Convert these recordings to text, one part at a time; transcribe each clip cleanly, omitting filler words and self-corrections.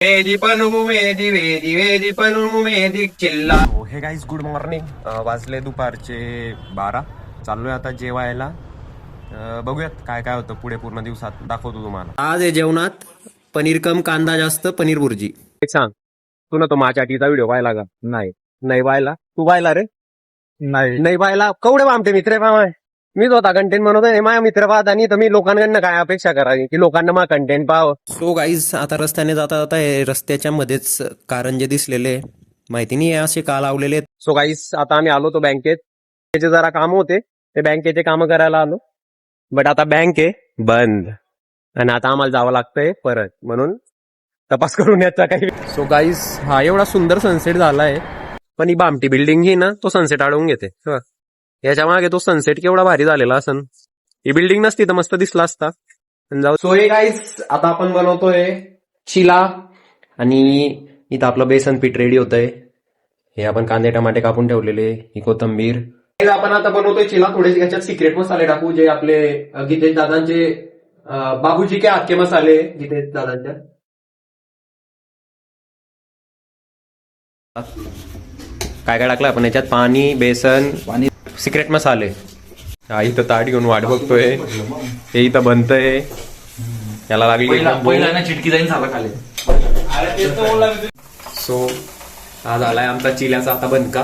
वेदी पनु वेदी वेदी वेदी पनु वेदी चिल्ला. हे गाईज गुड मॉर्निंग. वाजले दुपारचे 12. चाललोय आता जेवायला. बघूयात काय काय होतं पुढे पूर्ण दिवसात दाखवतो तुम्हाला. आज आहे जेवणात पनीर कम कांदा जास्त पनीर भुर्जी. एक सांग तू ना तो माझ्या टीचा व्हिडिओ पाहिला का? नाही नाही पाहिला. तू पाहिला रे? नाही पाहिला. कवडे आमचे मित्र मामा मीच होता कंटेंट म्हणतोय माझ्या मित्र पाहत आणि तर मी लोकांकडनं काय अपेक्षा करावी की लोकांना मग कंटेंट पाहावं. सो गाईज आता रस्त्याने जाता जाता रस्त्याच्या मध्येच कारंजे दिसलेले माहिती नाही असे का लावलेले. सो गाईज आता आम्ही आलो तो बँकेत. त्याचे जरा काम होते ते बँकेचे काम करायला आलो. बट आता बँक आहे बंद आणि आता आम्हाला जावं लागतंय परत म्हणून तपास करून याचा काही. सो गाईज हा एवढा सुंदर सनसेट झालाय पण ही बामटी बिल्डिंग ही ना तो सनसेट अडवून घेते. याच्या मागे तो सनसेट केवढा भारी झालेला असन. ही बिल्डिंग नसती तर मस्त दिसला असता. जाऊ. सो हे गाईज आता आपण बनवतोय चिला आणि इथं आपलं बेसन पीठ रेडी होतंय. हे आपण कांदे टमाटे कापून ठेवलेले ही कोथंबीर. आपण आता बनवतोय चिला. थोडेसे याच्यात सिक्रेट मसाले टाकू जे आपले गीतेश दादांचे बाबूजी के हात के मसाले गीतेश दादांच्या. काय काय टाकलं आपण याच्यात? पाणी बेसन सिक्रेट मसाले. हा इथं ताट घेऊन वाट बघतोय. हे इथं बनतंय. याला लागली पहिला चिटकी जाईन झाला खाली. सो हा झालाय आमचा चिल्याचा आता बनका.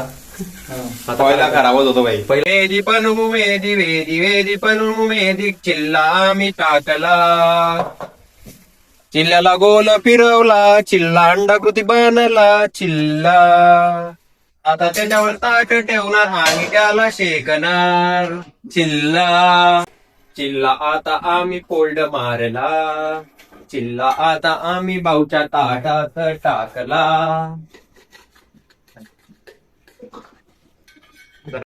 पहिला खराबच होतो बाई. वेदी पनु वेदी वेदी वेदी पनु वेदी चिल्ला आम्ही टाकला. चिल्ल्याला गोल फिरवला चिल्ला अंडाकृती बनला चिल्ला. आता त्याच्यावर ताट ठेवणार आणि त्याला शेकणार चिल्ला. चिल्ला आता आम्ही फोल्ड मारला. चिल्ला आता आम्ही भाऊच्या ताटात टाकला.